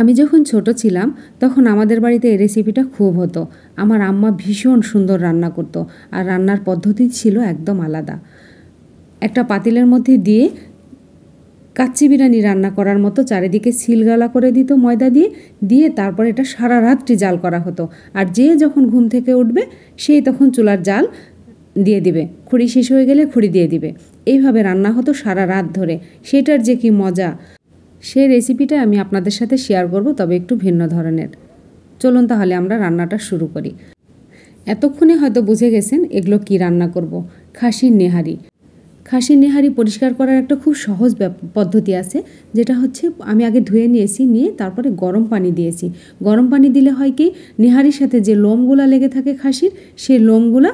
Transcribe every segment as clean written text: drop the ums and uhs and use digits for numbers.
আমি যখন ছোট ছিলাম তখন আমাদের বাড়িতে এই রেসিপিটা খুব হতো। আমার আম্মা ভীষণ সুন্দর রান্না করতো আর রান্নার পদ্ধতি ছিল একদম আলাদা। একটা পাতিলের মধ্যে দিয়ে কাচ্চি বিরিয়ানি রান্না করার মতো চারিদিকে সিলগালা করে দিত ময়দা দিয়ে দিয়ে তারপর এটা সারা রাত্রি জাল করা হতো। আর যে যখন ঘুম থেকে উঠবে সেই তখন চুলার জাল দিয়ে দিবে, খুঁড়ি শেষ হয়ে গেলে খুঁড়ি দিয়ে দিবে। এইভাবে রান্না হতো সারা রাত ধরে। সেটার যে কি মজা, সেই রেসিপিটা আমি আপনাদের সাথে শেয়ার করব, তবে একটু ভিন্ন ধরনের। চলুন তাহলে আমরা রান্নাটা শুরু করি। এতক্ষণে হয়তো বুঝে গেছেন এগুলো কি রান্না করব। খাসির নেহারি। খাসির নেহারি পরিষ্কার করার একটা খুব সহজ পদ্ধতি আছে, যেটা হচ্ছে আমি আগে ধুয়ে নিয়েছি, নিয়ে তারপরে গরম পানি দিয়েছি। গরম পানি দিলে হয় কি, নেহারির সাথে যে লোমগুলা লেগে থাকে খাসির, সেই লোমগুলা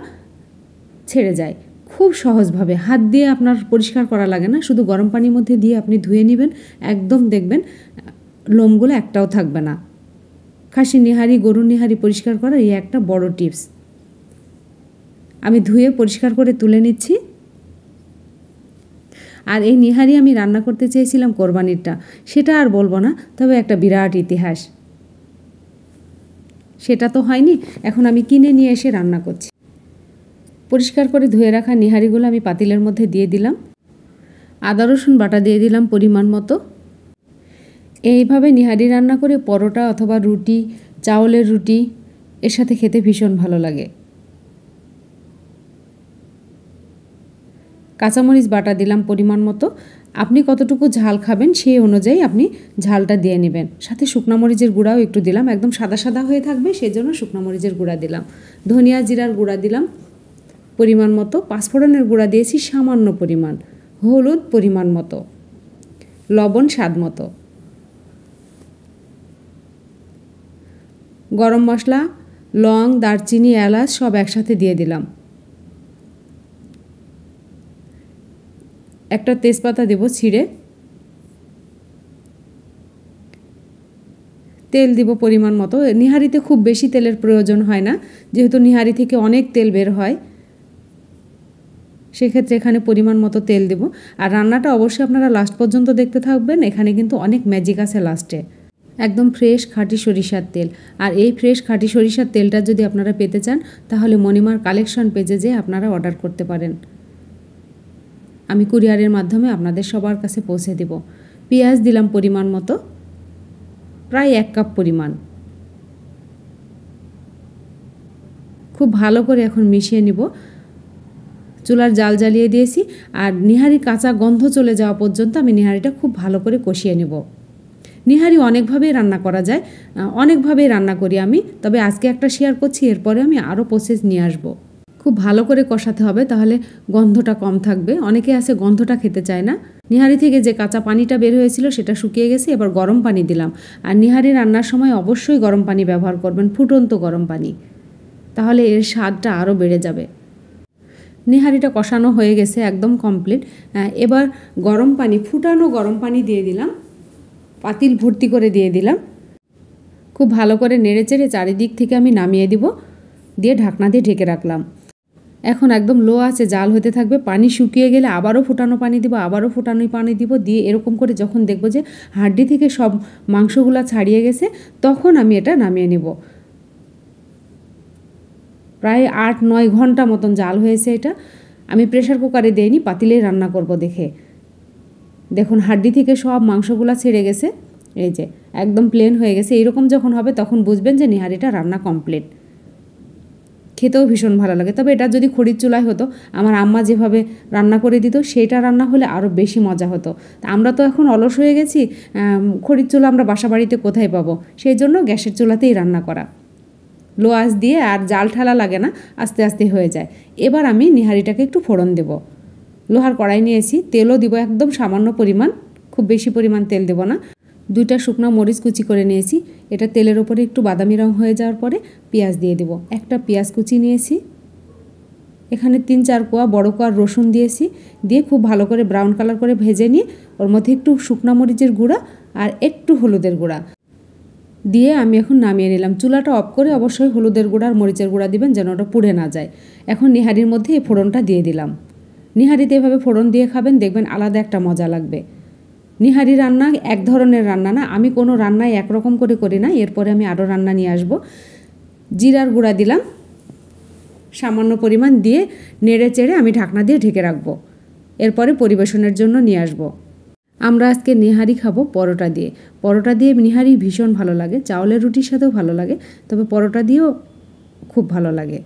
ছেড়ে যায় খুব সহজভাবে। হাত দিয়ে আপনার পরিষ্কার করা লাগে না, শুধু গরম পানির মধ্যে দিয়ে আপনি ধুয়ে নেবেন, একদম দেখবেন লোমগুলো একটাও থাকবে না। খাসির নেহারি, গরুর নেহারি পরিষ্কার করার এই একটা বড় টিপস। আমি ধুয়ে পরিষ্কার করে তুলে নিচ্ছি। আর এই নেহারি আমি রান্না করতে চেয়েছিলাম কোরবানিরটা, সেটা আর বলবো না, তবে একটা বিরাট ইতিহাস। সেটা তো হয়নি, এখন আমি কিনে নিয়ে এসে রান্না করছি। পরিষ্কার করে ধুয়ে রাখা নেহারিগুলো আমি পাতিলের মধ্যে দিয়ে দিলাম। আদা রসুন বাটা দিয়ে দিলাম পরিমাণ মতো। এইভাবে নেহারি রান্না করে পরোটা অথবা রুটি, চাউলের রুটি এর সাথে খেতে ভীষণ ভালো লাগে। কাঁচামরিচ বাটা দিলাম পরিমাণ মতো। আপনি কতটুকু ঝাল খাবেন সেই অনুযায়ী আপনি ঝালটা দিয়ে নেবেন। সাথে শুকনো মরিচের গুঁড়াও একটু দিলাম, একদম সাদা সাদা হয়ে থাকবে সেজন্য শুকনো মরিচের গুঁড়া দিলাম। ধনিয়া জিরার গুঁড়া দিলাম পরিমাণ মতো। পাঁচফোড়নের গুঁড়া দিয়েছি সামান্য পরিমাণ। হলুদ পরিমাণ মতো, লবণ স্বাদ মতো। গরম মশলা, লং, দারচিনি, এলাচ সব একসাথে দিয়ে দিলাম। একটা তেজপাতা দেব ছিঁড়ে। তেল দিব পরিমাণ মতো। নেহারিতে খুব বেশি তেলের প্রয়োজন হয় না, যেহেতু নেহারি থেকে অনেক তেল বের হয়, সেক্ষেত্রে এখানে পরিমাণ মতো তেল দেব। আর রান্নাটা অবশ্যই আপনারা লাস্ট পর্যন্ত দেখতে থাকবেন, এখানে কিন্তু অনেক ম্যাজিক আছে লাস্টে। একদম ফ্রেশ খাঁটি সরিষার তেল। আর এই ফ্রেশ খাঁটি সরিষার তেলটা যদি আপনারা পেতে চান, তাহলে মণিমার কালেকশন পেজে যেয়ে আপনারা অর্ডার করতে পারেন। আমি কুরিয়ারের মাধ্যমে আপনাদের সবার কাছে পৌঁছে দেব। পেঁয়াজ দিলাম পরিমাণ মতো, প্রায় 1 কাপ পরিমাণ। খুব ভালো করে এখন মিশিয়ে নিব। চুলার জাল জ্বালিয়ে দিয়েছি, আর নেহারি কাঁচা গন্ধ চলে যাওয়া পর্যন্ত আমি নেহারিটা খুব ভালো করে কষিয়ে নেব। নেহারি অনেকভাবেই রান্না করা যায়, অনেকভাবেই রান্না করি আমি, তবে আজকে একটা শেয়ার করছি, এরপরে আমি আরও প্রসেস নিয়ে আসবো। খুব ভালো করে কষাতে হবে, তাহলে গন্ধটা কম থাকবে। অনেকে আছে গন্ধটা খেতে চায় না। নেহারি থেকে যে কাঁচা পানিটা বের হয়েছিল সেটা শুকিয়ে গেছে, এবার গরম পানি দিলাম। আর নেহারি রান্নার সময় অবশ্যই গরম পানি ব্যবহার করবেন, ফুটন্ত গরম পানি, তাহলে এর স্বাদটা আরও বেড়ে যাবে। নেহারিটা কষানো হয়ে গেছে, একদম কমপ্লিট। এবার গরম পানি, ফুটানো গরম পানি দিয়ে দিলাম, পাতিল ভর্তি করে দিয়ে দিলাম। খুব ভালো করে নেড়েচেড়ে চারিদিক থেকে আমি নামিয়ে দিব, দিয়ে ঢাকনা দিয়ে ঢেকে রাখলাম। এখন একদম লো আছে জাল হতে থাকবে। পানি শুকিয়ে গেলে আবারও ফুটানো পানি দিব, আবারও ফুটানো পানি দিব, দিয়ে এরকম করে যখন দেখব যে হাড্ডি থেকে সব মাংসগুলো ছাড়িয়ে গেছে, তখন আমি এটা নামিয়ে নেব। প্রায় 8-9 ঘন্টা মতন জাল হয়েছে এটা। আমি প্রেশার কুকারে দেইনি, পাতিলেই রান্না করব দেখে। দেখুন হাড্ডি থেকে সব মাংসগুলো ছেড়ে গেছে, এই যে একদম প্লেন হয়ে গেছে। এইরকম যখন হবে তখন বুঝবেন যে নেহারিটা রান্না কমপ্লিট। খেতেও ভীষণ ভালো লাগে। তবে এটা যদি খড়ির চুলায় হতো, আমার আম্মা যেভাবে রান্না করে দিত, সেইটা রান্না হলে আরও বেশি মজা হতো। তা আমরা তো এখন অলস হয়ে গেছি, খড়ির চুলা আমরা বাসা বাড়িতে কোথায় পাবো, সেই জন্য গ্যাসের চুলাতেই রান্না করা। লো আঁচ দিয়ে, আর জাল ঠালা লাগে না, আস্তে আস্তে হয়ে যায়। এবার আমি নেহারিটাকে একটু ফোড়ন দেব। লোহার কড়াই নিয়েছি, তেলও দিব একদম সামান্য পরিমাণ, খুব বেশি পরিমাণ তেল দেব না। 2টা শুকনো মরিচ কুচি করে নিয়েছি। এটা তেলের ওপরে একটু বাদামি রং হয়ে যাওয়ার পরে পেঁয়াজ দিয়ে দেব। একটা পেঁয়াজ কুচি নিয়েছি। এখানে 3-4 কোয়া বড় কোয়া রসুন দিয়েছি, দিয়ে খুব ভালো করে ব্রাউন কালার করে ভেজে নিয়ে ওর মধ্যে একটু শুকনো মরিচের গুঁড়া আর একটু হলুদের গুঁড়া দিয়ে আমি এখন নামিয়ে নিলাম। চুলাটা অফ করে অবশ্যই হলুদের গুঁড়া আর মরিচের গুঁড়া দিবেন, যেন ওটা পুড়ে না যায়। এখন নেহারির মধ্যে এই ফোড়নটা দিয়ে দিলাম। নেহারিতে এভাবে ফোড়ন দিয়ে খাবেন, দেখবেন আলাদা একটা মজা লাগবে। নিহারি রান্না এক ধরনের রান্না না, আমি কোনো রান্নায় একরকম করে করি না। এরপরে আমি আরও রান্না নিয়ে আসব। জিরার গুঁড়া দিলাম সামান্য পরিমাণ, দিয়ে নেড়ে চেড়ে আমি ঢাকনা দিয়ে ঢেকে রাখবো। এরপরে পরিবেশনের জন্য নিয়ে আসব। আমরা আজকে নিহারি খাবো পরোটা দিয়ে। পরোটা দিয়ে নিহারি ভীষণ ভালো লাগে, চাউলের রুটির সাথেও ভালো লাগে, তবে পরোটা দিয়েও খুব ভালো লাগে।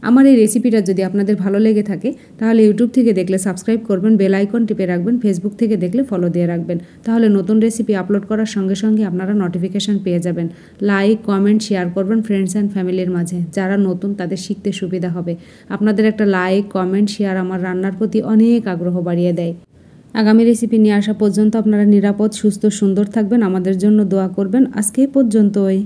আমার এই রেসিপিটা যদি আপনাদের ভালো লেগে থাকে তাহলে ইউটিউব থেকে দেখলে সাবস্ক্রাইব করবেন, বেল আইকন টিপে রাখবেন, ফেসবুক থেকে দেখলে ফলো দিয়ে রাখবেন, তাহলে নতুন রেসিপি আপলোড করার সঙ্গে সঙ্গে আপনারা নোটিফিকেশান পেয়ে যাবেন। লাইক, কমেন্ট, শেয়ার করবেন ফ্রেন্ডস অ্যান্ড ফ্যামিলির মাঝে। যারা নতুন তাদের শিখতে সুবিধা হবে। আপনাদের একটা লাইক, কমেন্ট, শেয়ার আমার রান্নার প্রতি অনেক আগ্রহ বাড়িয়ে দেয়। আগামী রেসিপি নিয়ে আসা পর্যন্ত আপনারা নিরাপদ, সুস্থ, সুন্দর থাকবেন। আমাদের জন্য দোয়া করবেন। আজকে পর্যন্তই।